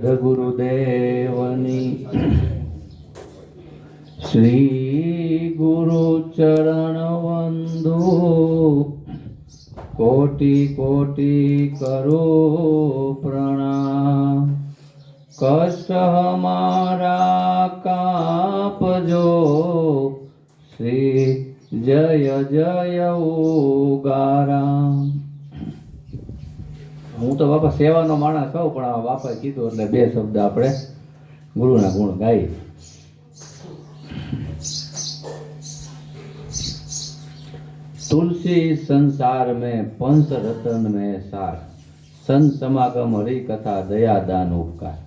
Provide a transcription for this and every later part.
ગુરુદેવની શ્રી ગુરુ ચરણ વંદુ કોટી કોટી કરો પ્રણામ. કષ્ટ હમારા કાપજો શ્રી જય જય ઉગારામ. હું તો બાપા સેવાનો માણસ કહું, પણ આ બાપાએ કીધું એટલે બે શબ્દ આપણે ગુરુના ગુણ ગાઈ. तुलसी संसार में पंच रतन में सार, संत समागम हरि कथा दया दान उपकार.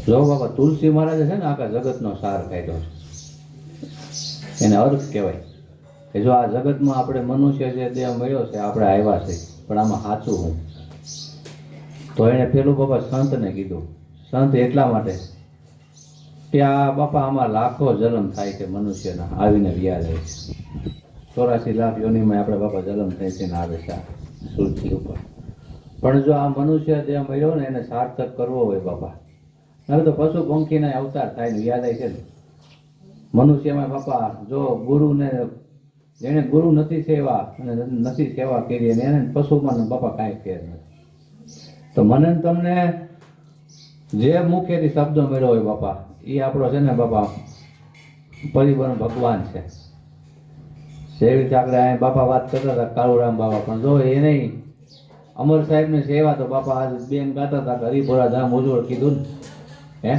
જો બાપા તુલસી મહારાજે છે ને આખા જગતનો સાર કાઢ્યો છે. એને અર્થ કહેવાય કે જો આ જગતમાં આપણે મનુષ્ય છે, દેહ મળ્યો છે, આપણે આવ્યા છે, પણ આમાં સાચું હું તો એને પેલું બાપા સંતને કીધું. સંત એટલા માટે કે આ બાપા આમાં લાખો જન્મ થાય છે મનુષ્યના, આવીને વ્યા જાય છે. 84 લાખ યોનિમાં આપણે બાપા જન્મ થાય છે ને આવે છે સૃષ્ટિ ઉપર. પણ જો આ મનુષ્ય દેહ મળ્યો ને એને સાર્થક કરવો હોય બાપા, હવે તો પશુ પંખીના અવતાર થાય ને યાદ આવે છે ને. મનુષ્યમાં બાપા જો ગુરુને જેને ગુરુ નથી સેવા અને નથી સેવા કરી અને એને પશુમાં બાપા કાંઈ ફેર નથી. તો મને તમને જે મુખેથી શબ્દો મળ્યો હોય બાપા, એ આપણો છે ને બાપા પરિબળ ભગવાન છે. જેવી રીતે આપણે અહીં બાપા વાત કરતા હતા કાળુરામ બાબા, પણ જો એ નહીં અમર સાહેબની સેવા તો બાપા આજ બેન ગાતા હતા હરિપુરા ધામ ઉજવળ કીધું ને. હે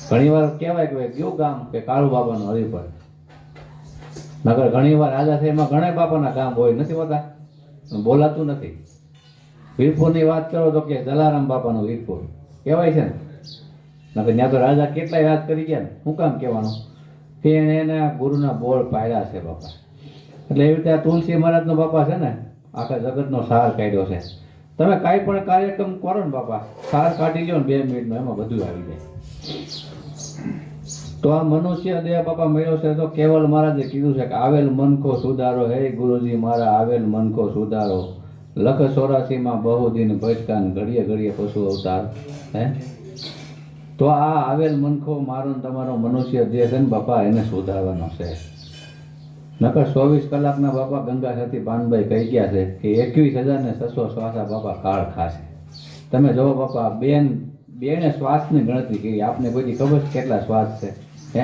ઘણી વાર કહેવાય કે કયું ગામ કે કાળુ બાબાનું હરિપુર, નગર ઘણી વાર રાજા સાહેબમાં ઘણા બાપાના ગામ હોય, નથી હોતા, બોલાતું નથી. વીરપુરની વાત કરો તો કે જલારામ બાપાનું વીરપુર કહેવાય છે ને, નકર ત્યાં તો રાજા કેટલા યાદ કરી ગયા ને, શું કામ કહેવાનું કે એને એના ગુરુના બોળ પાડ્યા છે બાપા. એટલે એવી રીતે આ તુલસી મહારાજનો બાપા છે ને આખા જગતનો સાર કાઢ્યો છે. તમે કાંઈ પણ કાર્યક્રમ કરો ને બાપા, સાર કાઢી લો ને 2 મિનિટમાં, એમાં બધું આવી જાય. તો આ મનુષ્ય દેહ બાપા મળ્યો છે તો કેવલ મહારાજે કીધું છે કે આવેલ મનકો સુધારો, હે ગુરુજી મારા આવેલ મનકો સુધારો. લખ 84માં બહુ દિન ભટકાન, ઘડીએ ઘડીએ પશુ અવતાર. હે તો આ આવેલ મનખો મારો તમારો મનુષ્ય દેહ છે ને બાપા, એને સુધારવાનો છે. નકર 24 કલાકના બાપા ગંગા સતી પાનભાઈ કહી ગયા છે કે 21,600 શ્વાસા બાપા કાળ ખાશે. તમે જો બાપા બેને શ્વાસની ગણતરી કરી, આપને કોઈ ખબર છે કેટલા શ્વાસ છે? હે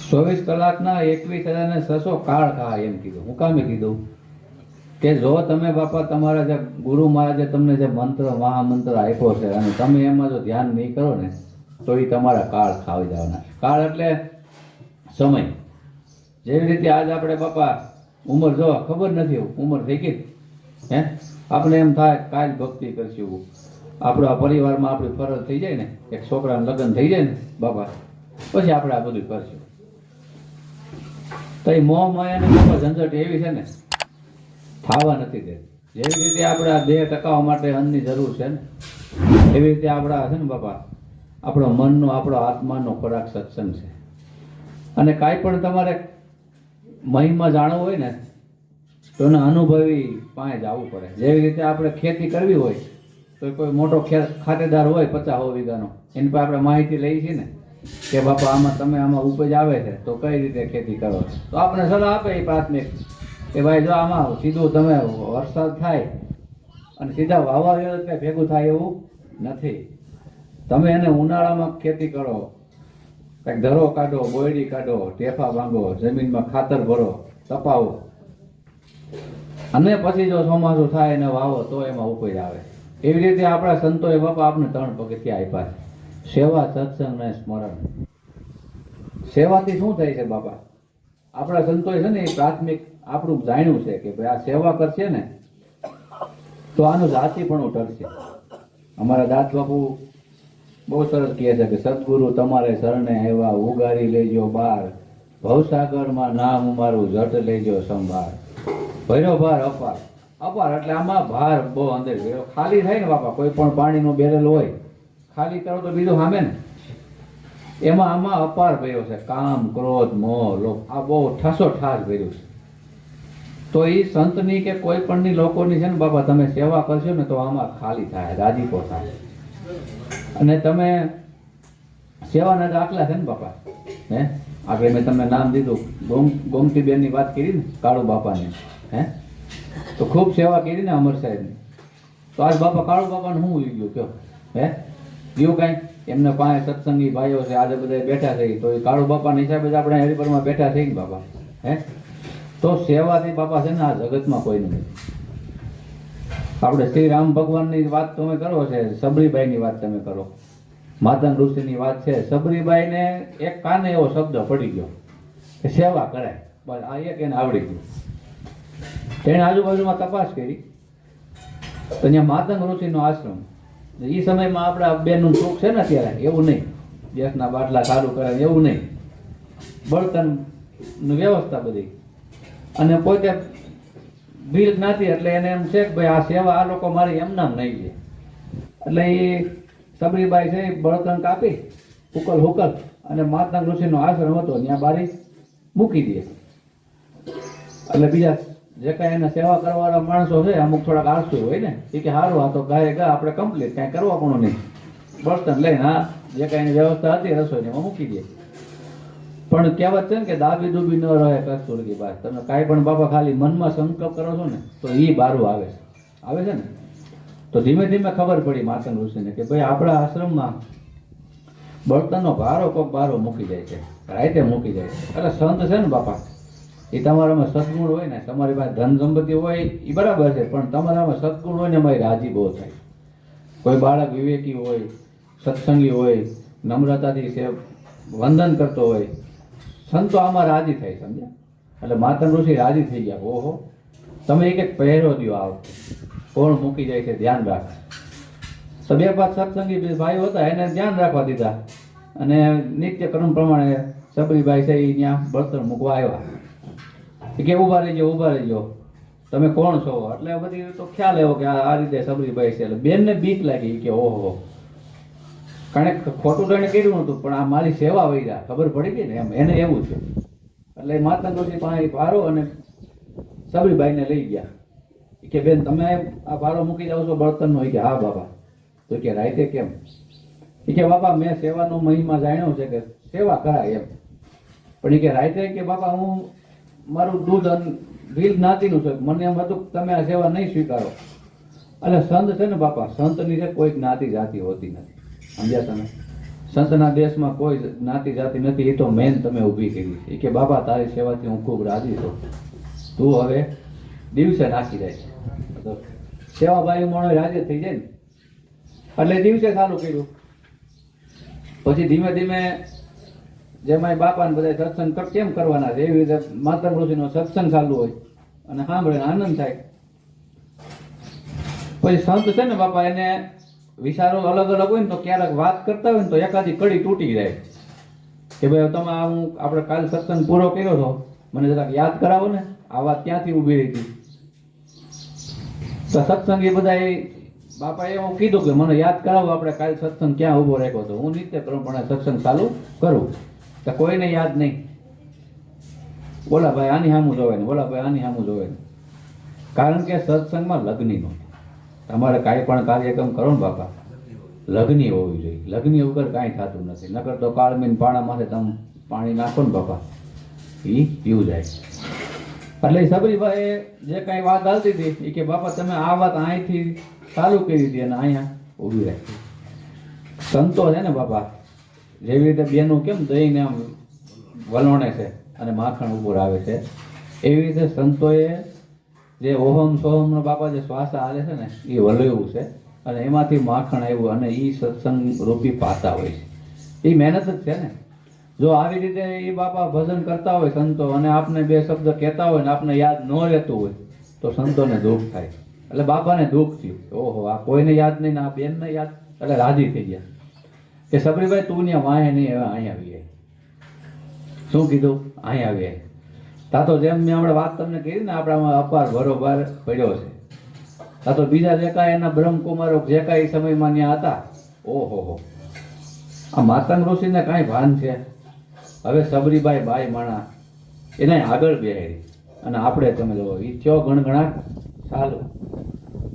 24 કલાકના 21,600 કાળ ખા એમ કીધું. હું કામે કીધું કે જો તમે બાપા તમારા જે ગુરુ મહારાજે તમને જે મંત્ર મહામંત્ર આપ્યો છે અને તમે એમાં જો ધ્યાન નહીં કરો ને તો એ તમારા કાળ ખાવી જવાના. કાળ એટલે સમય. જેવી રીતે આજ આપણે બાપા ઉંમર જો ખબર નથી ઉંમર થઈ ગઈ, હે આપણે એમ થાય કાલ ભક્તિ કરશું, આપણા પરિવારમાં આપણી ફરજ થઈ જાય ને, એક છોકરાનું લગ્ન થઈ જાય ને બાપા, પછી આપણે આ બધું કરશું. તો એ મોહ માયાની બાપા ઝંઝટ એવી છે ને ખાવા નથી દે. જેવી રીતે આપણા દેહ ટકાવવા માટે અન્નની જરૂર છે ને, એવી રીતે આપણા છે ને બાપા આપણો મનનો આપણો આત્માનો ખોરાક સત્સંગ છે. અને કાંઈ પણ તમારે મહિમા જાણવું હોય ને તો એને અનુભવી પાસે જવું પડે. જેવી રીતે આપણે ખેતી કરવી હોય તો કોઈ મોટો ખાતેદાર હોય 50 વીઘાનો, એની પાસે આપણે માહિતી લઈએ છીએ ને કે બાપા આમાં તમે આમાં ઉપજ આવે છે તો કઈ રીતે ખેતી કરો, તો આપણે સલાહ આપે એ પ્રાથમિક કે ભાઈ જો આમાં સીધું તમે વરસાદ થાય અને સીધા વાવા એટલે ભેગું થાય એવું નથી. તમે એને ઉનાળામાં ખેતી કરો, કંઈક ધરો કાઢો, બોયડી કાઢો, ટેફા ભાંગો, જમીનમાં ખાતર ભરો, તપાવો, અને પછી જો ચોમાસું થાય એને વાવો તો એમાં ઉપજ આવે. એવી રીતે આપણા સંતોએ બાપા આપણે 3 પગથિયા આપ્યા છે: સેવા, સત્સંગ અને સ્મરણ. સેવાથી શું થાય છે બાપા? આપણા સંતોએ છે ને એ પ્રાથમિક આપણું જાણ્યું છે કે ભાઈ આ સેવા કરશે ને તો આનું જાતિ પણ ટળશે. અમારા દાસ બાપુ બહુ સરસ કહે છે કે સદગુરુ તમારે શરણે આવ્યા, ઉગારી લેજો બાર, ભવસાગરમાં નામ મારું જટ લેજો સંભાળ. ભર્યો ભાર અપાર. અપાર એટલે આમાં ભાર બહુ અંદર ભર્યો. ખાલી થાય ને બાપા, કોઈ પણ પાણીનો બેરલ હોય ખાલી કરો તો બીજું સામે ને, એમાં આમાં અપાર ભર્યો છે. કામ, ક્રોધ, મોહ, લોભ, આ બહુ ઠાસો ઠાસ ભર્યું છે. તો એ સંતની કે કોઈ પણની લોકોની છે ને બાપા તમે સેવા કરશો ને તો આમાં ખાલી થાય, રાજીપો થાય. અને તમે સેવાના દાખલા છે ને બાપા, હે આગળ મેં તમને નામ દીધું, ગોમતીબેનની વાત કરી ને, કાળુ બાપાની, હે તો ખૂબ સેવા કરી ને અમર સાહેબની. તો આજ બાપા કાળુ બાપાને શું ઉઈ ગયું કયો, હે ગયું કાંઈ? એમને પાંચ સત્સંગી ભાઈઓ છે, આજે બધા બેઠા થઈ, તો એ કાળુ બાપાના હિસાબે જ આપણે હરિપરમાં બેઠા થઈ ને બાપા, હે તો સેવાથી બાપા છે ને આ જગતમાં કોઈ નથી. આપણે શ્રી રામ ભગવાનની વાત તમે કરો છે, સબરીબાઈની વાત તમે કરો, માતંગ ઋષિની વાત છે. સબરીબાઈને એક કાને એવો શબ્દ પડી ગયો કે સેવા કરાય, બસ આ એક એને આવડી ગયું. તેણે આજુબાજુમાં તપાસ કરી તો ત્યાં માતંગ ઋષિનો આશ્રમ. એ સમયમાં આપણા બેનનું સુખ છે ને અત્યારે, એવું નહીં ગેસના બાટલા ચાલુ કરે એવું નહીં, બળતણની વ્યવસ્થા બધી. અને પોતે ભીલ જ્ઞાતિ એટલે એને એમ છે કે ભાઈ આ સેવા આ લોકો મારી એમનામ નહીં છે. એટલે એ સબરીબાઈ છે બળતણ કાપી હુકલ અને માતંગ ઋષિનો આશ્રમ હતો ત્યાં બારી મૂકી દે. એટલે બીજા જે કાંઈ એને સેવા કરવાવાળા માણસો છે અમુક થોડાક આળસુ હોય ને, એ કે સારું આ તો ગાય આપણે કમ્પ્લીટ કાંઈ કરવા પણ નહીં, બળતણ લઈને હા જે કાંઈ એની વ્યવસ્થા હતી રસોઈની એમાં મૂકી દે. પણ કહેવત છે ને કે દાબી દુબી ન રહે કસ્તુરકી બાત. તમે કાંઈ પણ બાપા ખાલી મનમાં સંકલ્પ કરો છો ને તો એ બારું આવે છે ને. તો ધીમે ધીમે ખબર પડી માતંગ ઋષિને કે ભાઈ આપણા આશ્રમમાં બળતણનો ભારો કોક બારો મૂકી જાય છે, રાતે મૂકી જાય છે. એટલે સંત છે ને બાપા, એ તમારામાં સદગુણ હોય ને, તમારી પાસે ધન સંપત્તિ હોય એ બરાબર છે, પણ તમારામાં સદગુણ હોય ને એમાં રાજી બહુ થાય. કોઈ બાળક વિવેકી હોય, સત્સંગી હોય, નમ્રતાથી વંદન કરતો હોય, સંતો આમાં રાજી થાય, સમજ્યા? એટલે માતંગ ઋષિ રાજી થઈ ગયા. ઓહો તમે એક પહેરો દો, આવો કોણ મૂકી જાય છે ધ્યાન રાખ. તો બે પાંચ સત્સંગી ભાઈઓ હતા એને ધ્યાન રાખવા દીધા, અને નિત્ય ક્રમ પ્રમાણે સબરીબાઈ છે એ ત્યાં બળતણ મૂકવા આવ્યા. કે ઊભા રહીજો તમે કોણ છો? એટલે બધી તો ખ્યાલ આવ્યો કે આ રીતે સબરીબાઈ છે. એટલે બેનને બીક લાગી કે ઓહો કારણ કે ખોટું તો એને કર્યું નતું, પણ આ મારી સેવા વહી જાય ખબર પડી ગઈ ને એમ, એને એવું છે. એટલે માતંગ ઋષિ પાસે ભારો અને સબરીબાઈને લઈ ગયા કે બેન તમે આ ભારો મૂકી જાવ છો બળતણનો? કે હા બાપા. તો કે રાતે કેમ? કે બાપા મેં સેવાનો મહિમા જાણ્યો છે કે સેવા કરાય એમ, પણ કે રાતે કે બાપા હું મારું દૂધ ભીલ જ્ઞાતિનું છે, મને એમ હતું તમે આ સેવા નહીં સ્વીકારો. એટલે સંત છે ને બાપા, સંતની છે કોઈ જ્ઞાતિ જાતિ હોતી નથી, સમજ્યા તમે? સંતના દેશમાં કોઈ જ્ઞાતિ જાતિ નથી, એ તો મેન તમે ઊભી કરી છે. કે બાપા તારી સેવાથી હું ખૂબ રાજી છું, તું હવે દિવસે નાખી જાય છે. સેવાભાઈ મોણો રાજી થઈ જાય ને એટલે દિવસે ચાલુ કર્યું. પછી ધીમે ધીમે જેમાં બાપાને બધા સત્સંગ કેમ કરવાના છે એવી રીતે માતંગ ઋષિનો સત્સંગ ચાલુ હોય અને સાંભળીને આનંદ થાય. પછી સંત છે ને બાપા એને વિચારો અલગ અલગ હોય ને તો ક્યારેક વાત કરતા હોય ને તો એકાદી કડી તૂટી જાય કે ભાઈ તમે આપણે કાલ સત્સંગ પૂરો કર્યો હતો, મને જરાક યાદ કરાવો ને, આ વાત ક્યાંથી ઊભી રહી હતી. તો સત્સંગી બધા બાપાએ એવું કીધું કે મને યાદ કરાવો આપણે કાલ સત્સંગ ક્યાં ઊભો રાખ્યો હતો. હું નિત્ય પ્રમાણે સત્સંગ ચાલુ કરું તો કોઈને યાદ નહીં. બોલા ભાઈ આની સામું જોવે ને, બોલા ભાઈ આની સામું જોવે ને. કારણ કે સત્સંગમાં લગ્ની નો તમારે કાંઈ પણ કાર્યક્રમ કરો ને બાપા, લગ્ની હોવી જોઈએ. લગ્ની વગર કાંઈ થતું નથી. નકર તો કાળમીન પાણામાંથી તમે પાણી નાખો ને બાપા એ પીવું જાય. એટલે સબરીબાઈએ જે કાંઈ વાત હાલતી હતી એ કે બાપા તમે આ વાત અહીંથી ચાલુ કરી હતી અને અહીંયા ઊભી રાખી. સંતો છે ને બાપા જેવી રીતે બેનું કેમ દહીંને આમ વલોણે છે અને માખણ ઉપર આવે છે, એવી રીતે સંતોએ જે ઓહમ સોહમનો બાપા જે શ્વાસ હાલે છે ને એ વલોયું છે અને એમાંથી માખણ આવ્યું અને એ સત્સંગ રૂપી પાતા હોય છે. એ મહેનત જ છે ને. જો આવી રીતે એ બાપા ભજન કરતા હોય સંતો અને આપને બે શબ્દ કહેતા હોય ને આપને યાદ ન રહેતું હોય તો સંતોને દુઃખ થાય. એટલે બાપાને દુઃખ થયું, ઓહો આ કોઈને યાદ નહીં ને આ બેનને યાદ. એટલે રાજી થઈ ગયા કે સબરીભાઈ તું ત્યાં વાહે નહીં, હવે અહીંયા આવી જાય. શું કીધું? અહીંયા આવી જાય. તા તો જેમ મેં હમણાં વાત તમને કીધી ને આપણામાં અપાર બરોબર પડ્યો છે. તા તો બીજા જે કાંઈ એના બ્રહ્મકુમારો જે કાંઈ સમયમાં ત્યાં હતા, ઓહો આ માતંગ ઋષિને કાંઈ ભાન છે. હવે સબરીબાઈ બાઈ માણા એને આગળ બેહારી અને આપણે તમે જો એ થયો ગણગણાટ ચાલુ.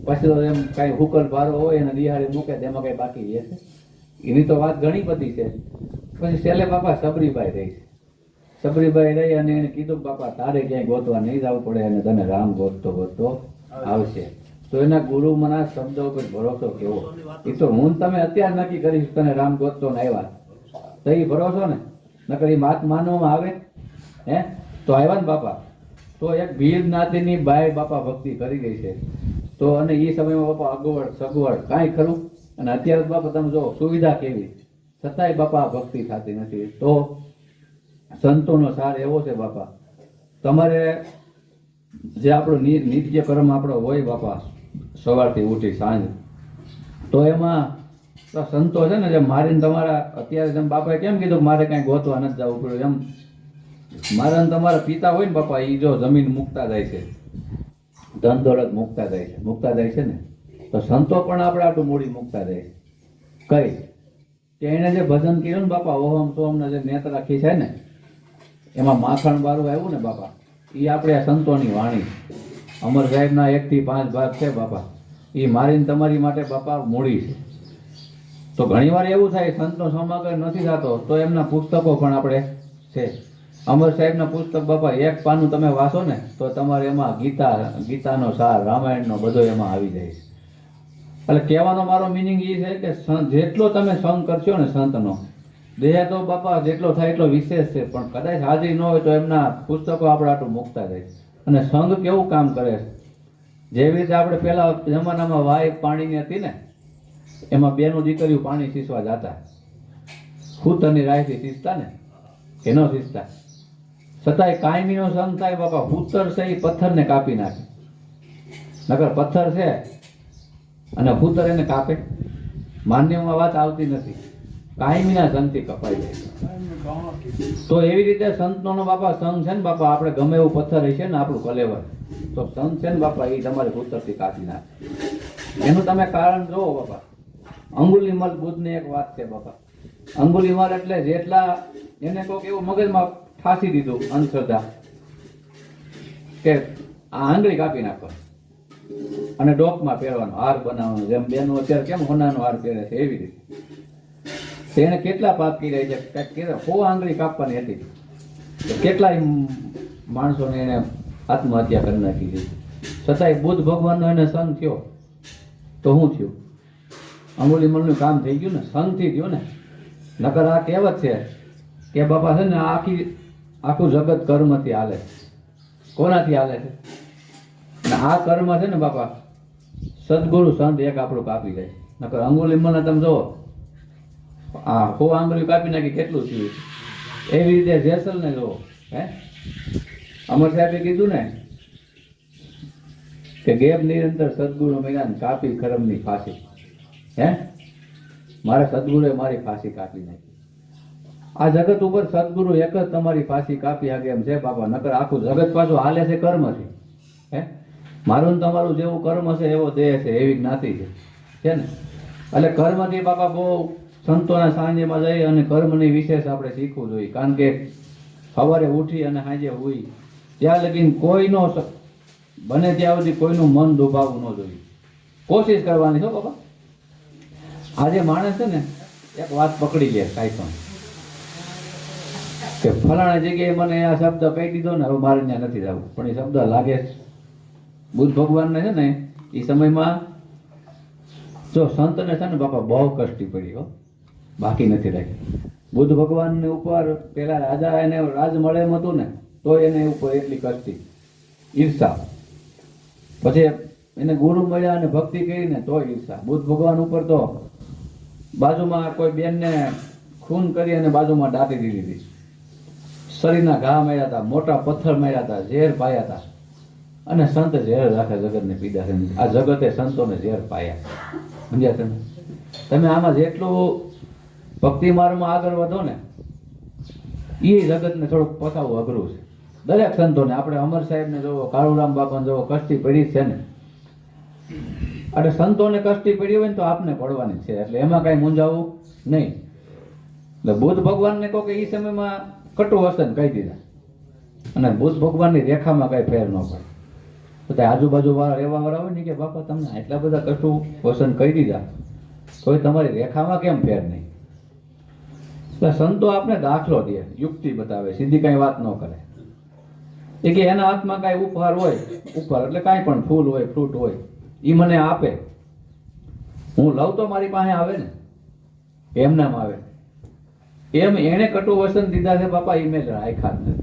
પછી તો એમ કાંઈ હુકર ભારો હોય અને દિહાળી મૂકે તેમાં કાંઈ બાકી રહે છે. એની તો વાત ઘણી બધી છે. પછી છેલ્લે બાપા સબરીબાઈ રહી છે. સબરીબાઈ રહી અને એને કીધું બાપા તારે ક્યાંય ગોતવા નહીં જવું પડે અને તને રામ ગોતતો ગોતતો આવશે. તો એના ગુરુ મના શબ્દો ઉપર ભરોસો કેવો. એ તો હું તમે અત્યારે નક્કી કરીશ તને રામ ગોતતો ને આવ્યા તો એ ભરોસો ને નકર એ વાત માનવામાં આવે હે. તો આવ્યા ને બાપા. તો એક ભીલ જ્ઞાતિની બાઈ બાપા ભક્તિ કરી ગઈ છે. તો અને એ સમયમાં બાપા અગવડ સગવડ કાંઈ ખરું. અને અત્યારે બાપા તમે જો સુવિધા કેવી છતાંય બાપા ભક્તિ થતી નથી. તો સંતોનો સાર એવો છે બાપા. તમારે જે આપણો નિત્ય કર્મ આપણો હોય બાપા સવારથી ઉઠી સાંજ, તો એમાં તો સંતો છે ને જે મારીને તમારા અત્યારે જેમ બાપાએ કેમ કીધું મારે કાંઈ ગોતવા નથી જવું પડ્યું એમ મારા તમારા પિતા હોય ને બાપા એ જો જમીન મૂકતા જાય છે, ધન દોલત મૂકતા જાય છે ને, તો સંતો પણ આપણે આટલું મૂડી મૂકતા જાય છે. કઈ કે એને જે ભજન કર્યું ને બાપા ઓહમ સોહમ જે નેત્ર રાખી છે ને એમાં માખણ વાળું આવ્યું ને બાપા એ આપણે આ સંતોની વાણી અમર સાહેબના 1 થી 5 ભાગ છે બાપા. એ મારીને તમારી માટે બાપા મૂડી છે. તો ઘણીવાર એવું થાય સંતનો સમાગમ નથી થતો તો એમના પુસ્તકો પણ આપણે છે. અમર સાહેબના પુસ્તક બાપા 1 પાનું તમે વાંચો ને તો તમારે એમાં ગીતાનો સાર રામાયણનો બધો એમાં આવી જાય છે. એટલે કહેવાનો મારો મિનિંગ એ છે કે જેટલો તમે સંગ કરશો ને સંતનો દેહ તો બાપા જેટલો થાય એટલો વિશેષ છે, પણ કદાચ હાજરી ન હોય તો એમના પુસ્તકો આપણે આટલું મૂકતા જાય. અને સંઘ કેવું કામ કરે છે. જેવી રીતે આપણે પહેલા જમાનામાં વાય પાણીની હતી ને એમાં બેનું દીકરીઓ પાણી સીસવા જતા, હૂતરની રાયથી સીસતા ને કે ન સીસતા, છતાંય કાયમીનો સંગ થાય બાપા. હૂતર છે એ પથ્થરને કાપી નાખે, નકર પથ્થર છે અને હૂતર એને કાપે. માન્યમાં વાત આવતી નથી, કાયમીના સંગથી કપાઈ જાય. તો એવી રીતે સંતનો બાપા સંગ છે ને બાપા. આપણે ગમે એવું પથ્થર હશે ને આપણું કલેવર, તો સંત છે ને બાપા એ તમારે હૂતરથી કાપી નાખે. એનું તમે કારણ જોવો બાપા. અંગુલીમાલ બુદ્ધની એક વાત છે બાપા. અંગુલીમાલ એટલે જેટલા એને કોઈક એવું મગજમાં ઠાસી દીધું અંધશ્રદ્ધા કે આ આંગળી કાપી નાખો અને ડોકમાં પહેરવાનો હાર બનાવવાનો, જેમ બેનો અત્યારે કેમ હોનાનો હાર પહેરે છે એવી રીતે. તેને કેટલા પાપ કર્યા છે, કંઈક 100 આંગળી કાપવાની હતી. કેટલાય માણસોને એને આત્મહત્યા કરી નાખી હતી. છતાંય બુદ્ધ ભગવાનનો એને સંગ થયો તો શું થયું? અંગુલીમાલનું કામ થઈ ગયું ને, સંગથી થયું ને. નકર આ કહેવત છે કે બાપા છે ને આખું જગત કર્મથી હાલે. કોનાથી હાલે છે? અને આ કર્મ છે ને બાપા સદગુરુ સંત એક આપણું કાપી જાય. નકર અંગુલીમાલને તમે જુઓ આ 100 આંગળી કાપી નાખી કેટલું થયું. એવી રીતે જેસલને જુઓ હે. અમર સાહેબે કીધું ને કે ગેબ નિરંતર સદગુરુ મેદાન કાપી ખરમની ફાંસી. હે મારા સદગુરુએ મારી ફાંસી કાપી નાખી. આ જગત ઉપર સદગુરુ એક જ તમારી ફાંસી કાપી શકે એમ છે બાપા. નકર આખું જગત પાછું હાલે છે કર્મથી. હે મારું ને તમારું જેવું કર્મ છે એવો દેહ છે, એવી જ્ઞાતિ છે ને. એટલે કર્મથી બાપા બહુ સંતોના સાંજેમાં જઈ અને કર્મની વિશેષ આપણે શીખવું જોઈએ. કારણ કે સવારે ઉઠી અને સાંજે હોઈ ત્યાં લગીને કોઈનો બને ત્યાં સુધી કોઈનું મન દુભાવવું ન જોઈએ. કોશિશ કરવાની છો બાપા. આજે માણસ છે ને એક વાત પકડી લે કાંઈ પણ કે ફલાણા જગ્યાએ મને આ શબ્દ કહી દીધો ને હવે મારે ત્યાં નથી જવું, પણ એ શબ્દ લાગે છે. બુદ્ધ ભગવાનને છે ને એ સમયમાં જો સંતને છે ને બાપા બહુ કષ્ટી પડી હો, બાકી નથી રહી. બુદ્ધ ભગવાનની ઉપર પેલા રાજા એને રાજ મળે એમ હતું ને તો એને ઉપર એટલી કષ્ટી ઈર્ષા. પછી એને ગુરુ મળ્યા અને ભક્તિ કરીને તો ઈર્ષા. બુદ્ધ ભગવાન ઉપર તો બાજુમાં કોઈ બેનને ખૂન કરી અને બાજુમાં દાટી દીધી હતી. શરીરના ઘા માર્યા હતા, મોટા પથ્થર માર્યા હતા, ઝેર પાયા હતા. અને સંત ઝેર રાખે જગતને પીડા છે. આ જગતે સંતોને ઝેર પાયા. સમજ્યા તમે? તમે આમાં જેટલું ભક્તિ માર્ગમાં આગળ વધો ને એ જગતને થોડુંક પસાવવું અઘરું છે. દરેક સંતોને આપણે અમર સાહેબને જોવો, કાળુરામ બાપાને જોવો, કષ્ટી પડી છે ને. એટલે સંતોને કષ્ટી પડી હોય ને તો આપને પડવાની છે, એટલે એમાં કાંઈ મૂંઝાવું નહીં. એટલે બુદ્ધ ભગવાનને કહો કે એ સમયમાં કટુ વસન કહી દીધા અને બુદ્ધ ભગવાનની રેખામાં કઈ ફેર ન પડે. તો તે આજુબાજુ વાળા રહેવા વાળા હોય ને કે બાપા તમને આટલા બધા કટુ વસન કહી દીધા તોય તમારી રેખામાં કેમ ફેર નહીં? એટલે સંતો આપણે દાખલો દે, યુક્તિ બતાવે, સીધી કઈ વાત ન કરે. એ કે એના હાથમાં કાંઈ ઉપહાર હોય, ઉપહાર એટલે કાંઈ પણ ફૂલ હોય, ફ્રૂટ હોય, એ મને આપે, હું લઉં તો મારી પાસે આવે ને, એમનામ આવે. એમ એને કટુ વસન દીધા છે બાપા, એ મેં રાખ્યા જ નથી.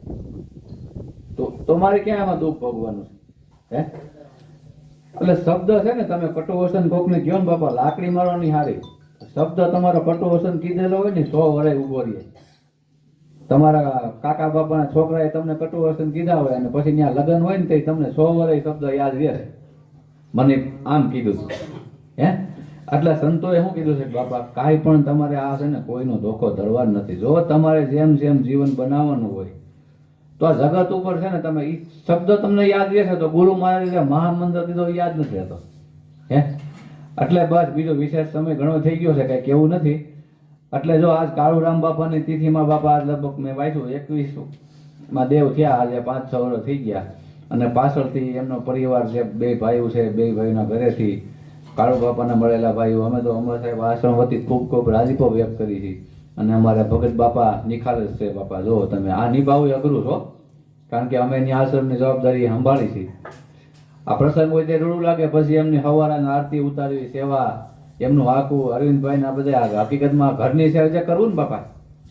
તો મારે ક્યાં એમાં દુઃખ ભોગવાનું છે? હે એટલે શબ્દ છે ને, તમે કટુ વસન કોકને કહો ને બાપા લાકડી મારવાની હારી, શબ્દ તમારો કટુ વસન કીધેલો હોય ને 100 વર્ષ ઉભો રહે. તમારા કાકા બાપાના છોકરાએ તમને કટુ વસન કીધા હોય અને પછી ત્યાં લગ્ન હોય ને તો તમને 100 વર્ષ શબ્દ યાદ રહે, મને આમ કીધું હે. એટલે સંતોએ શું કીધું છે કે બાપા કાંઈ પણ તમારે આ છે ને કોઈનો ધોખો ધરવાનો નથી. જો તમારે જેમ જેમ જીવન બનાવવાનું હોય તો આ જગત ઉપર છે ને તમે એ શબ્દ તમને યાદ રહેશે તો ગુરુ મહારાજે મહામંત્ર દીધો યાદ નથી રહેતો હે. એટલે બસ બીજો વિશેષ સમય ઘણો થઈ ગયો છે, કઈ કેવું નથી. એટલે જો આજ કાળુરામ બાપાની તિથિમાં બાપા આજ લગભગ મેં વાંચ્યું 21માં દેવ થયા, આજે 5-6 વર્ષ થઈ ગયા. અને પાછળથી એમનો પરિવાર છે, 2 ભાઈઓ છે, 2 ભાઈઓના ઘરેથી કાળુ બાપાને મળેલા ભાઈઓ, અમે તો અમર સાહેબ આશ્રમ વતી ખૂબ ખૂબ રાજીપો વ્યક્ત કરી છે. અને અમારે ભગત બાપા નિખાલસ છે બાપા, જો તમે આ નિભાવવું અઘરું છો, કારણ કે અમે એની આશ્રમની જવાબદારી સંભાળી છે. આ પ્રસંગ હોય તે રૂડું લાગે, પછી એમની હવારાની આરતી ઉતારવી, સેવા, એમનું આખું અરવિંદભાઈ ના બધા હકીકતમાં ઘરની સેવા જે કરવું ને બાપા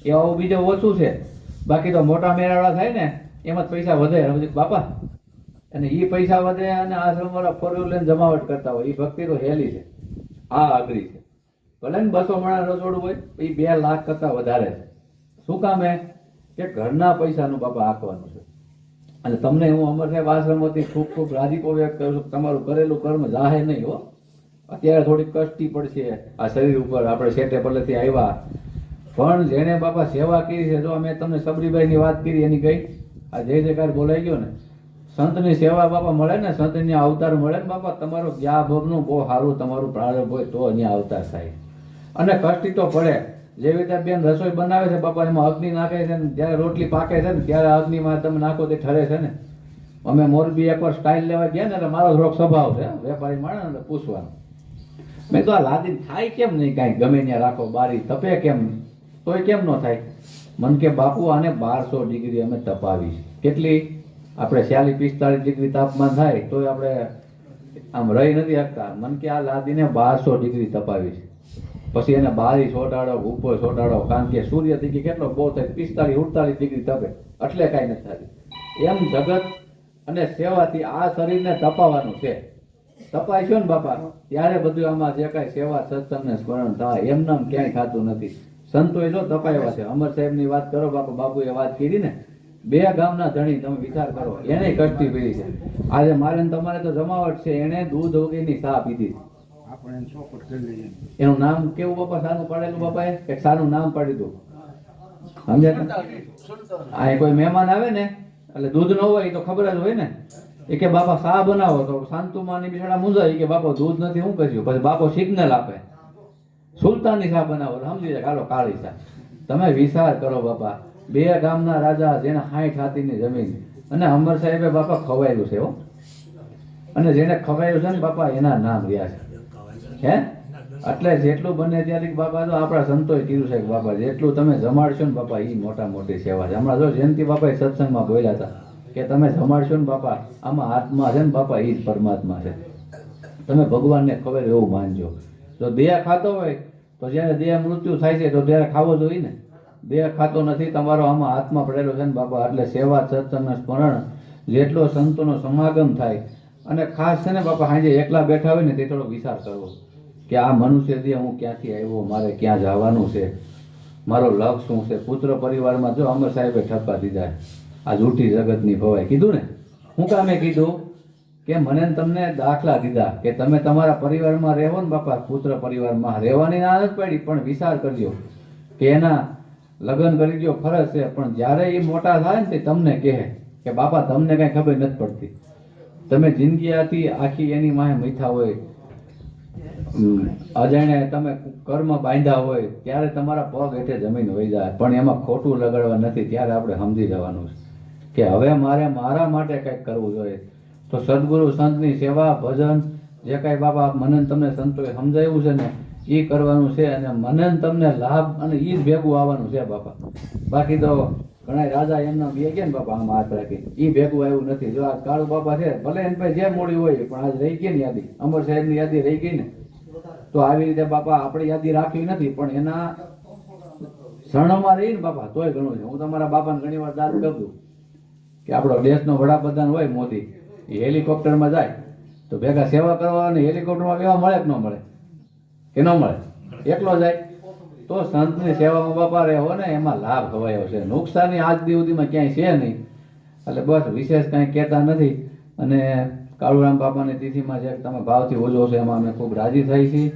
એ આવું બીજું ઓછું છે. બાકી તો મોટા મેળાવાળા થાય ને એમાં જ પૈસા વધે બાપા, અને એ પૈસા વધે અને આશ્રમ વાળા 4 વ્હીલર લઈને જમાવટ કરતા હોય. એ ભક્તિ તો હેલી છે, આ અઘરી છે. ભલે ને 200 માણસ રસોડું હોય એ 2 લાખ કરતા વધારે છે. શું કામ હે કે ઘરના પૈસાનું બાપા આંકવાનું છે. અને તમને હું અમર સાહેબ આશ્રમથી ખૂબ ખૂબ રાજીપો વ્યક્ત કરું છું, તમારું કરેલું કર્મ જાહે નહીં હો. અત્યારે થોડીક કષ્ટી પડશે આ શરીર ઉપર, આપણે શેઠે પહેલેથી આવ્યા, પણ જેને બાપા સેવા કરી છે, જો મેં તમને સબરીબાઈની વાત કરી એની કઈ આ જય જયકાર બોલાઈ ગયો ને, સંતની સેવા બાપા મળે ને, સંતની અવતાર મળે ને બાપા, તમારું જ્ઞા ભોગનું બહુ સારું તમારું પ્રારંભ હોય તો અહીંયા અવતાર થાય. અને કષ્ટી તો પડે. જેવી રીતે બેન રસોઈ બનાવે છે બાપા, એમાં અગ્નિ નાખે છે ને જ્યારે રોટલી પાકે છે ને ત્યારે અગ્નિમાં તમે નાખો તે ઠરે છે ને. અમે મોરબી એકવાર સ્ટાઇલ લેવા ગયા ને એટલે મારો થોડોક સ્વભાવ છે વેપારી માણસ એટલે પૂછવાનું, મેં તો આ લાદી થાય કેમ નહીં, કાંઈ ગમે ત્યાં રાખો બારી તપે કેમ, તોય કેમ ન થાય? મન કે બાપુ આને 1200 ડિગ્રી અમે તપાવી. કેટલી? આપણે 46-45 ડિગ્રી તાપમાન થાય તોય આપણે આમ રહી નથી શકતા. મન કે આ લાદીને 1200 ડિગ્રી તપાવી. પછી એને બારી ચોટાડો, ઉપર ચોટાડો, કારણ કે સૂર્યથી કેટલો બહુ થાય 45-48 ડિગ્રી તપે, એટલે કાંઈ નથી થતું. એમ જગત અને સેવાથી આ શરીરને તપાવવાનું છે. તપાય છે ને બાપા ત્યારે બધું આમાં જે કાંઈ સેવા સત્સંગને સ્મરણ થાય, એમનામ ક્યાંય થતું નથી. સંતોએ જો તપાવ્યા છે. અમર સાહેબની વાત કરો બાપા, બાપુએ વાત કરી ને, 2 ગામના ધણી, તમે વિચાર કરો, એને કષ્ટી પીડી છે. આજે મારે તમારે તો જમાવટ છે, એને દૂધ વગેરેની ચા પીધી. એનું નામ કેવું બાપા? સાનું પાડેલું બાપા, એક સાનું નામ પાડી દઉં, સમજ્યા? આ કોઈ મહેમાન આવે ને એટલે દૂધ ન હોય તો ખબર જ હોય ને, એ કે બાપા ચા બનાવો, તો શાંતુમાની બિચારા મૂંઝાય કે બાપા દૂધ નથી, શું કર્યું? પછી બાપો સિગ્નલ આપે સુલતાનની ચા બનાવો, સમજી જાય હાલો કાળી ચા. તમે વિચાર કરો બાપા, 2 ગામના રાજા, જેને 60 હાથીની જમીન, અને અમર સાહેબે બાપા ખવાયેલું છે હો. અને જેને ખવાયેલું છે ને બાપા એના નામ રહ્યા છે હે. એટલે જેટલું બને ત્યાંથી બાપા, તો આપણા સંતોએ કીધું છે કે બાપા જેટલું તમે જમાડશો ને બાપા એ મોટા મોટી સેવા છે. હમણાં જો જયંતિ બાપા સત્સંગમાં બોલ્યા હતા કે તમે જમાડશો ને બાપા, આમાં આત્મા છે ને બાપા એ જ પરમાત્મા છે. તમે ભગવાનને ખબર એવું માનજો. જો દેહ ખાતો હોય તો જ્યારે દેહ મૃત્યુ થાય છે તો ત્યારે ખાવો જોઈએ ને. દેહ ખાતો નથી, તમારો આમાં આત્મા પડેલો છે ને બાપા. એટલે સેવા સત્સંગ સ્મરણ જેટલો સંતોનો સમાગમ થાય, અને ખાસ છે ને બાપા સાંજે એકલા બેઠા હોય ને તે થોડો વિચાર કરવો કે આ મનુષ્ય દેહ હું ક્યાંથી આવ્યો, મારે ક્યાં જવાનું છે, મારો લક્ષ્ય શું છે. પુત્ર પરિવારમાં જો અમર સાહેબે ઠપકા દીધા, આ જૂઠી જગતની ભવાય કીધું ને. હું કામે કીધું કે મને તમને દાખલા દીધા કે તમે તમારા પરિવારમાં રહેવો ને બાપા, પુત્ર પરિવારમાં રહેવાની ના નથી પડી, પણ વિચાર કરજો કે એના લગ્ન કરી દો, ફરજ છે. પણ જ્યારે એ મોટા થાય ને તે તમને કહે કે બાપા તમને કઈ ખબર નથી પડતી, તમે જિંદગી આખી એની માહે મીઠા હોય, અજાણે તમે કર્મ બાંધ્યા હોય, ત્યારે તમારા પગ હેઠે જમીન વહી જાય, પણ એમાં ખોટું લગાડવા નથી, ત્યારે આપણે સમજી જવાનું છે. કે હવે મારે મારા માટે કંઈક કરવું જોઈએ. તો સદગુરુ સંતની સેવા ભજન જે કાંઈ બાપા મને ને તમને સંતોએ સમજાવ્યું છે ને એ કરવાનું છે, અને મને ને તમને લાભ અને એ જ ભેગું આવવાનું છે બાપા. બાકી તો ઘણા રાજા એમના બે ગયા ને બાપા આમાં હાથ રાખી, એ ભેગું આવ્યું નથી. જો આ કાળુ બાપા છે ભલે એને પાસે જે મોડી હોય પણ આજ રહી ગઈ ને યાદી, અમર સાહેબની યાદી રહી ગઈ ને, તો આવી રીતે બાપા આપણે યાદી રાખવી નથી પણ એના શરણોમાં રહી ને બાપા તોય ઘણું છે. હું તમારા બાપાને ઘણી વાર દાદ કરું છું કે આપણો દેશનો વડાપ્રધાન હોય મોદી, એ હેલિકોપ્ટરમાં જાય તો ભેગા સેવા કરવા અને હેલિકોપ્ટરમાં કેવા મળે કે ન મળે? કે ન મળે? એકલો જાય તો સંતની સેવામાં બાપા રહેવો ને એમાં લાભ ખવાયો છે, નુકસાની આજ દી સુધીમાં ક્યાંય છે નહીં. એટલે બસ વિશેષ કાંઈ કહેતા નથી. અને કાળુરામ બાપાની તિથિમાં જે તમે ભાવથી ઉજવો છો એમાં અમે ખૂબ રાજી થઈ છીએ.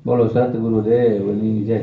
બોલો સતગુરુદેવની જય.